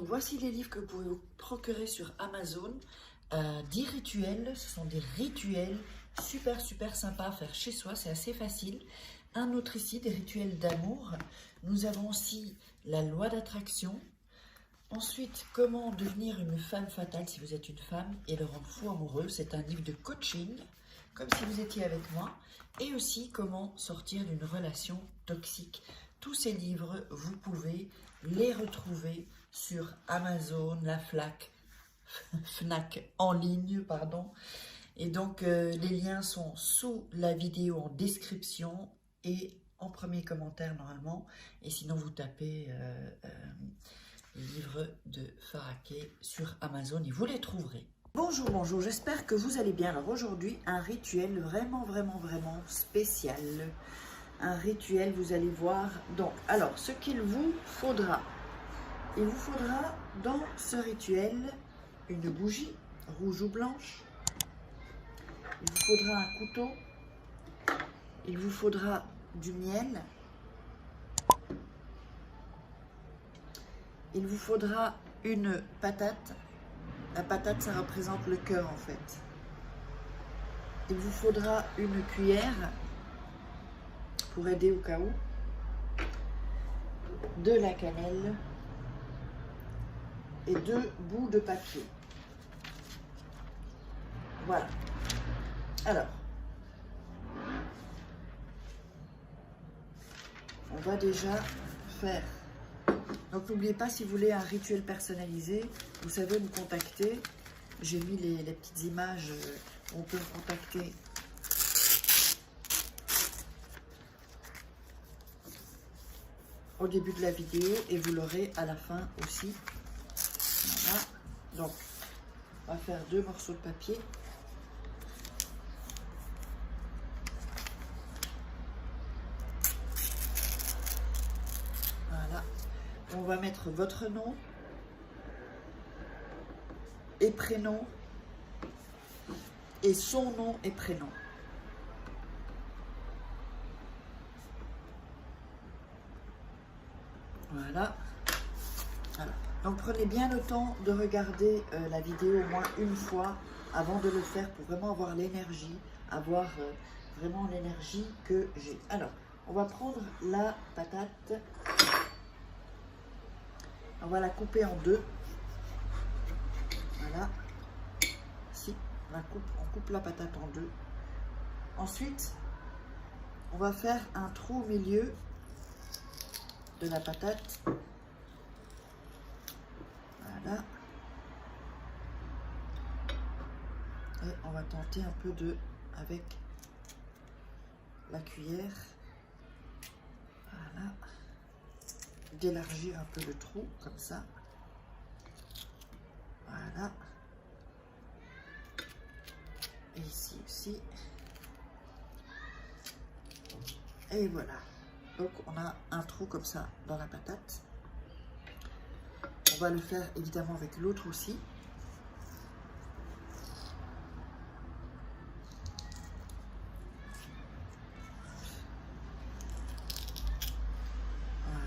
voici les livres que vous pouvez vous procurer sur Amazon. 10 rituels, ce sont des rituels super sympas à faire chez soi, c'est assez facile. Un autre ici, des rituels d'amour. Nous avons aussi la loi d'attraction. Ensuite, comment devenir une femme fatale si vous êtes une femme et le rendre fou amoureux. C'est un livre de coaching, comme si vous étiez avec moi. Et aussi, comment sortir d'une relation toxique. Tous ces livres, vous pouvez les retrouver sur Amazon, la Fnac en ligne, pardon. Et donc, les liens sont sous la vidéo en description et en premier commentaire normalement. Et sinon, vous tapez livres de Faraquet sur Amazon et vous les trouverez. Bonjour, j'espère que vous allez bien. Alors aujourd'hui, un rituel vraiment spécial. Un rituel, vous allez voir. Donc, alors, ce qu'il vous faudra dans ce rituel une bougie, rouge ou blanche. Il vous faudra un couteau. Il vous faudra du miel. Il vous faudra une patate. La patate, ça représente le cœur en fait. Il vous faudra une cuillère pour aider au cas où. De la cannelle et 2 bouts de papier. Voilà. Alors, on va déjà faire. Donc n'oubliez pas, si vous voulez un rituel personnalisé, vous savez me contacter. J'ai mis les petites images où on peut me contacter. Au début de la vidéo et vous l'aurez à la fin aussi. Voilà. Donc, on va faire 2 morceaux de papier. Voilà. On va mettre votre nom et prénom et son nom et prénom. Voilà. Donc prenez bien le temps de regarder la vidéo au moins une fois avant de le faire pour vraiment avoir l'énergie, avoir vraiment l'énergie que j'ai. Alors, on va prendre la patate. On va la couper en 2. Voilà. Ici, on coupe la patate en 2. Ensuite, on va faire un trou au milieu de la patate. Voilà. Et on va tenter un peu avec la cuillère, voilà, d'élargir un peu le trou, comme ça. Voilà. Et ici aussi. Et voilà. Donc on a un trou comme ça dans la patate. On va le faire évidemment avec l'autre aussi.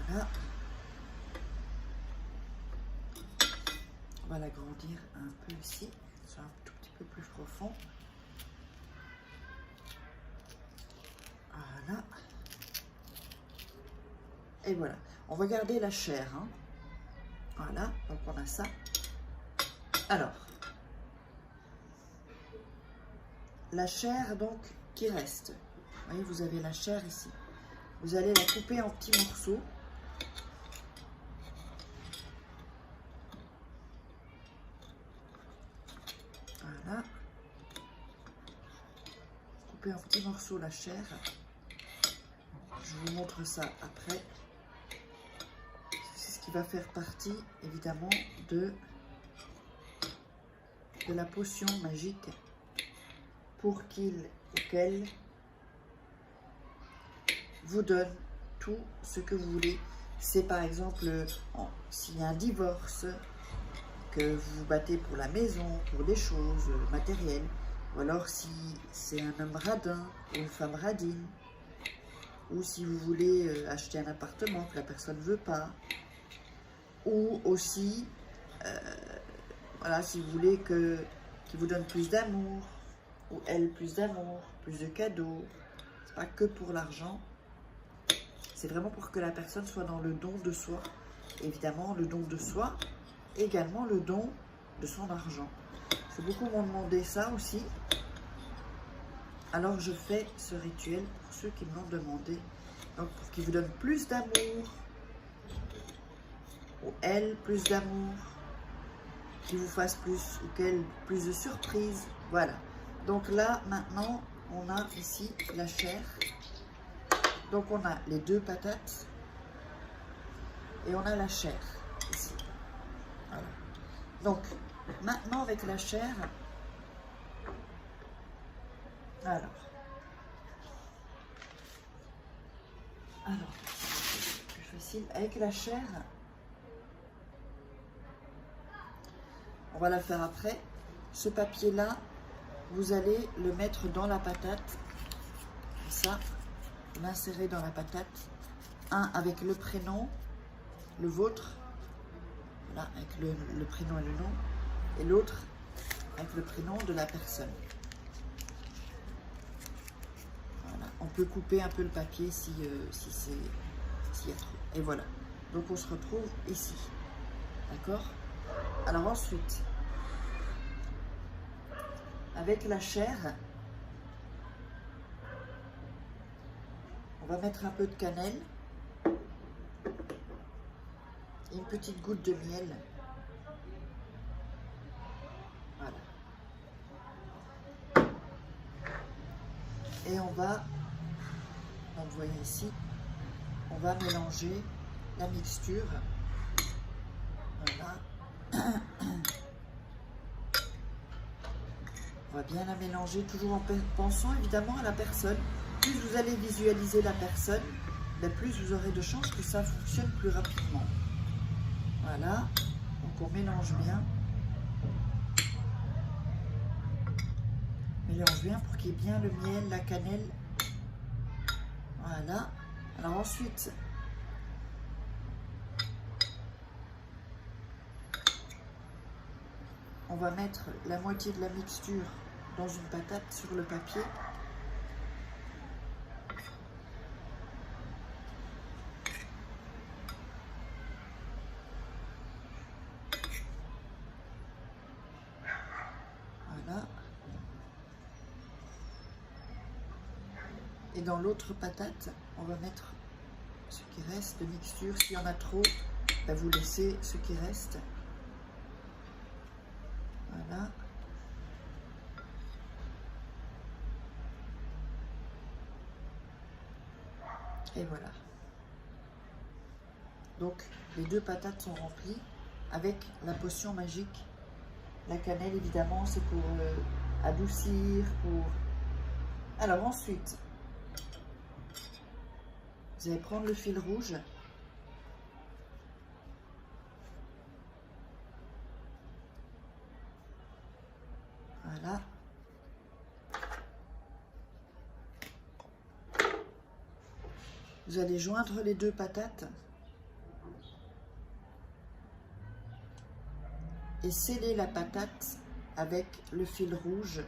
Voilà. On va l'agrandir un peu ici, soit un tout petit peu plus profond. Voilà. Et voilà. On va garder la chair, hein. Voilà, donc on a ça. Alors, la chair donc qui reste. Vous voyez, vous avez la chair ici. Vous allez la couper en petits morceaux. Voilà. Couper en petits morceaux la chair. Je vous montre ça après. C'est ce qui va faire partie, évidemment, de la potion magique pour qu'il ou qu'elle vous donne tout ce que vous voulez. C'est par exemple, s'il y a un divorce, que vous vous battez pour la maison, pour des choses matérielles, ou alors si c'est un homme radin ou une femme radine, ou si vous voulez acheter un appartement que la personne ne veut pas, ou aussi Voilà, si vous voulez qu'il vous donne plus d'amour, ou elle plus d'amour, plus de cadeaux. C'est pas que pour l'argent. C'est vraiment pour que la personne soit dans le don de soi. Évidemment, le don de soi, également le don de son argent. Parce que beaucoup m'ont demandé ça aussi. Alors je fais ce rituel pour ceux qui me l'ont demandé. Donc pour qu'il vous donne plus d'amour, ou elle plus d'amour, qu'il vous fasse plus, ou qu'elle plus de surprises. Voilà. Donc là, maintenant, on a ici la chair. Donc on a les 2 patates et on a la chair ici. Voilà. Donc maintenant avec la chair, alors plus facile avec la chair. On va la faire après. Ce papier là, vous allez le mettre dans la patate, comme ça. L'insérer dans la patate, un avec le prénom, le vôtre, voilà, avec le prénom et le nom, et l'autre avec le prénom de la personne. Voilà. On peut couper un peu le papier s'il y a trop. Et voilà. Donc on se retrouve ici. D'accord? Alors ensuite, avec la chair, on va mettre un peu de cannelle et une petite goutte de miel. Voilà. Et on va, donc vous voyez ici, on va mélanger la mixture. Voilà. On va bien la mélanger, toujours en pensant évidemment à la personne. Plus vous allez visualiser la personne, plus vous aurez de chances que ça fonctionne plus rapidement. Voilà, donc on mélange bien. Mélange bien pour qu'il y ait bien le miel, la cannelle. Voilà. Alors ensuite, on va mettre la moitié de la mixture dans une patate sur le papier. Voilà. Et dans l'autre patate, on va mettre ce qui reste de mixture. S'il y en a trop, vous laissez ce qui reste. Voilà. Et voilà. Donc, les 2 patates sont remplies avec la potion magique. La cannelle, évidemment, c'est pour adoucir, pour... Alors ensuite, vous allez prendre le fil rouge. Voilà. Vous allez joindre les 2 patates et sceller la patate avec le fil rouge.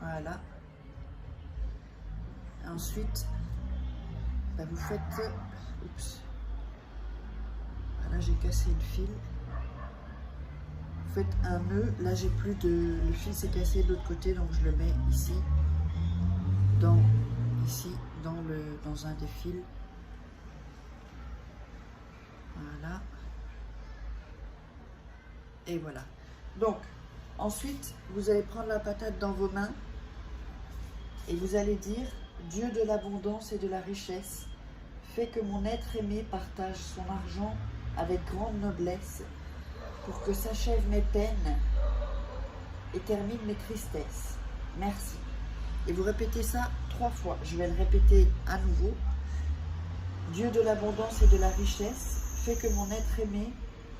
Voilà. Et ensuite, vous faites... Oups. Voilà, j'ai cassé le fil. Vous faites un nœud. Là, j'ai plus de... Le fil s'est cassé de l'autre côté, donc je le mets ici. Dans un des fils. Voilà. Et voilà. Donc, ensuite, vous allez prendre la patate dans vos mains et vous allez dire: Dieu de l'abondance et de la richesse, fais que mon être aimé partage son argent avec grande noblesse pour que s'achèvent mes peines et termine mes tristesses. Merci. Et vous répétez ça 3 fois. Je vais le répéter à nouveau. Dieu de l'abondance et de la richesse, fais que mon être aimé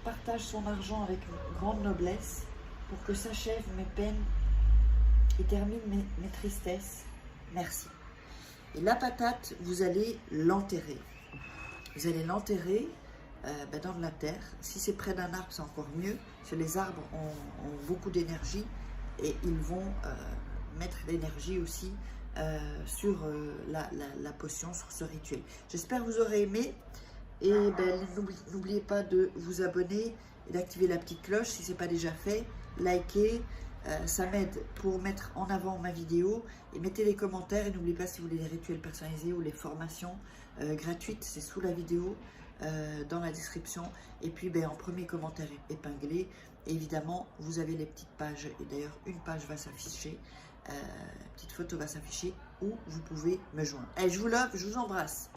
partage son argent avec grande noblesse pour que s'achèvent mes peines et termine mes tristesses. Merci. Et la patate, vous allez l'enterrer. Vous allez l'enterrer dans de la terre. Si c'est près d'un arbre, c'est encore mieux. Parce que les arbres ont beaucoup d'énergie et ils vont mettre l'énergie aussi sur la potion, sur ce rituel. J'espère que vous aurez aimé. Et n'oubliez pas de vous abonner et d'activer la petite cloche si ce n'est pas déjà fait. Likez, ça m'aide pour mettre en avant ma vidéo. Et mettez les commentaires. Et n'oubliez pas, si vous voulez les rituels personnalisés ou les formations gratuites, c'est sous la vidéo, dans la description. Et puis en premier commentaire épinglé, évidemment, vous avez les petites pages. Et d'ailleurs, une page va s'afficher. Petite photo va s'afficher où vous pouvez me joindre. Et je vous love, je vous embrasse.